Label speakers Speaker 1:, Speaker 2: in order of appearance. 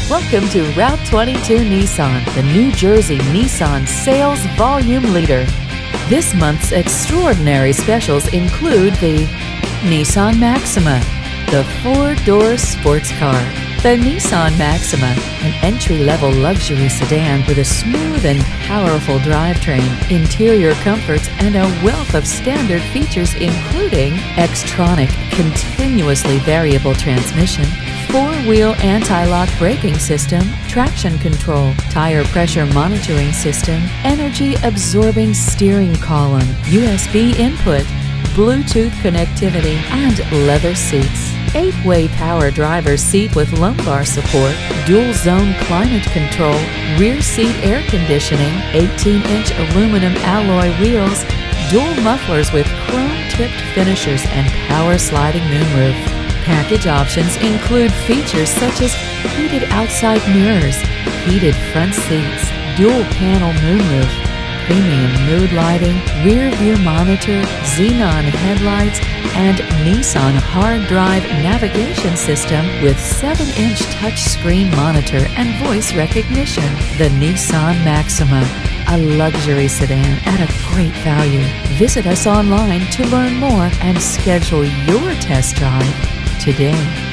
Speaker 1: Welcome to Route 22 Nissan, the New Jersey Nissan sales volume leader. This month's extraordinary specials include the Nissan Maxima, the four-door sports car. The Nissan Maxima, an entry-level luxury sedan with a smooth and powerful drivetrain, interior comforts, and a wealth of standard features including Xtronic continuously variable transmission, four-wheel anti-lock braking system, traction control, tire pressure monitoring system, energy-absorbing steering column, USB input, Bluetooth connectivity, and leather seats. 8-way power driver's seat with lumbar support, dual zone climate control, rear seat air conditioning, 18-inch aluminum alloy wheels, dual mufflers with chrome-tipped finishers, and power sliding moonroof. Package options include features such as heated outside mirrors, heated front seats, dual panel moonroof, premium mood lighting, rear view monitor, xenon headlights, and Nissan hard drive navigation system with 7-inch touchscreen monitor and voice recognition. The Nissan Maxima, a luxury sedan at a great value. Visit us online to learn more and schedule your test drive today.